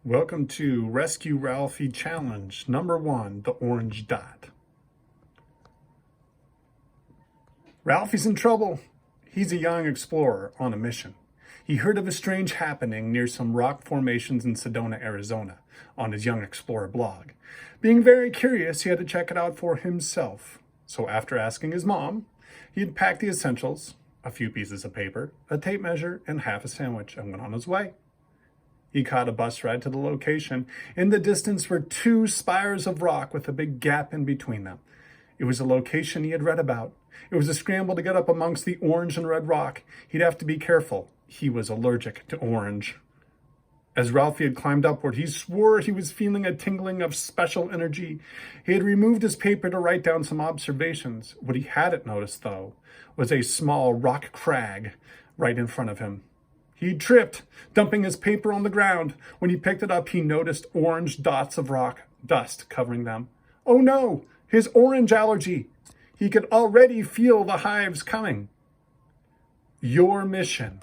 Welcome to Rescue Ralphie Challenge number 1, the orange dot. Ralphie's in trouble. He's a young explorer on a mission. He heard of a strange happening near some rock formations in Sedona, Arizona, on his Young Explorer blog. Being very curious, he had to check it out for himself. So after asking his mom, he had packed the essentials, a few pieces of paper, a tape measure, and half a sandwich, and went on his way. He caught a bus ride to the location. In the distance were 2 spires of rock with a big gap in between them. It was a location he had read about. It was a scramble to get up amongst the orange and red rock. He'd have to be careful. He was allergic to orange. As Ralphie had climbed upward, he swore he was feeling a tingling of special energy. He had removed his paper to write down some observations. What he hadn't noticed, though, was a small rock crag right in front of him. He tripped, dumping his paper on the ground. When he picked it up, he noticed orange dots of rock dust covering them. Oh no, his orange allergy. He could already feel the hives coming. Your mission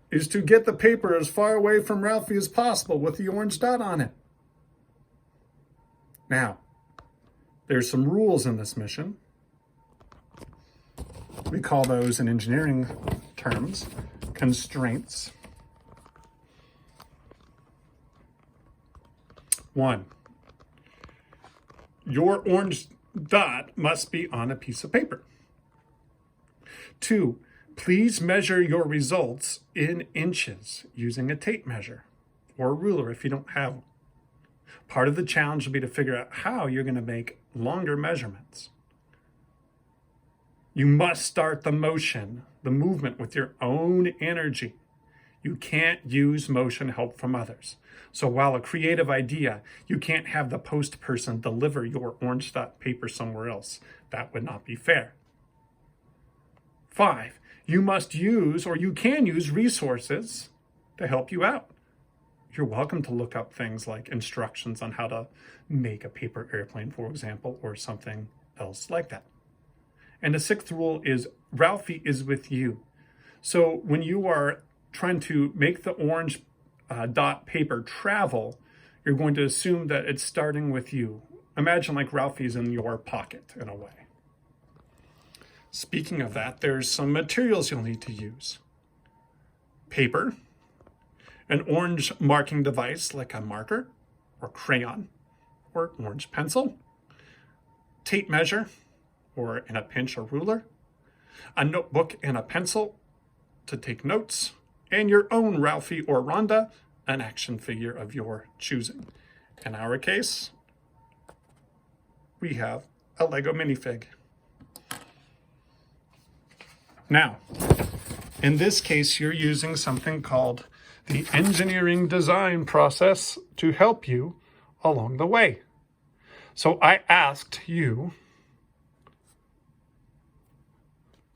is to get the paper as far away from Ralphie as possible with the orange dot on it. Now, there's some rules in this mission. We call those in engineering terms constraints. 1, your orange dot must be on a piece of paper. 2, please measure your results in inches using a tape measure or a ruler if you don't have one. Part of the challenge will be to figure out how you're going to make longer measurements. You must start the movement with your own energy. You can't use motion help from others. So while a creative idea, you can't have the post person deliver your orange dot paper somewhere else. That would not be fair. 5, you must use, or you can use, resources to help you out. You're welcome to look up things like instructions on how to make a paper airplane, for example, or something else like that. And the 6th rule is Ralphie is with you. So when you are trying to make the orange dot paper travel, you're going to assume that it's starting with you. Imagine like Ralphie's in your pocket in a way. Speaking of that, there's some materials you'll need to use. Paper, an orange marking device like a marker or crayon or orange pencil, tape measure, or in a pinch, a ruler, a notebook and a pencil to take notes, and your own Ralphie or Rhonda, an action figure of your choosing. In our case, we have a Lego minifig. Now, in this case, you're using something called the engineering design process to help you along the way. So I asked you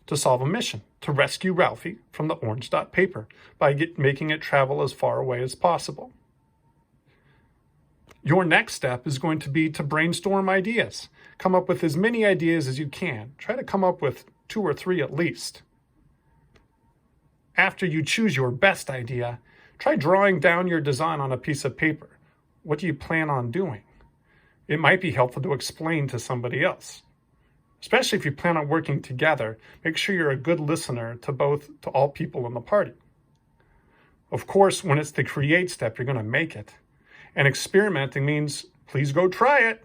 to solve a mission, to rescue Ralphie from the orange dot paper by making it travel as far away as possible. Your next step is going to be to brainstorm ideas. Come up with as many ideas as you can. Try to come up with 2 or 3 at least. After you choose your best idea, try drawing down your design on a piece of paper. What do you plan on doing? It might be helpful to explain to somebody else. Especially if you plan on working together, make sure you're a good listener to all people in the party. Of course, when it's the create step, you're going to make it. And experimenting means please go try it.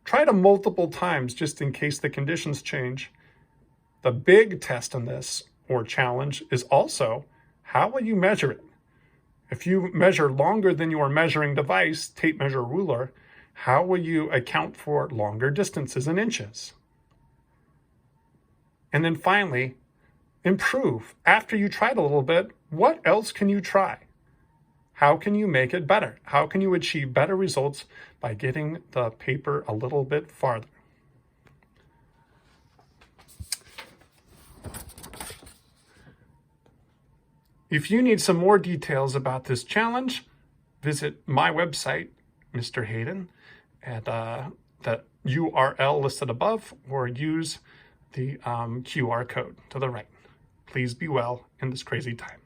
Try it multiple times just in case the conditions change. The big test in this, or challenge, is also how will you measure it? If you measure longer than your measuring device, tape measure, ruler, how will you account for longer distances in inches? And then finally, improve. After you tried a little bit, what else can you try? How can you make it better? How can you achieve better results by getting the paper a little bit farther? If you need some more details about this challenge, visit my website, Mr. Hayden, at the URL listed above, or use the QR code to the right. Please be well in this crazy time.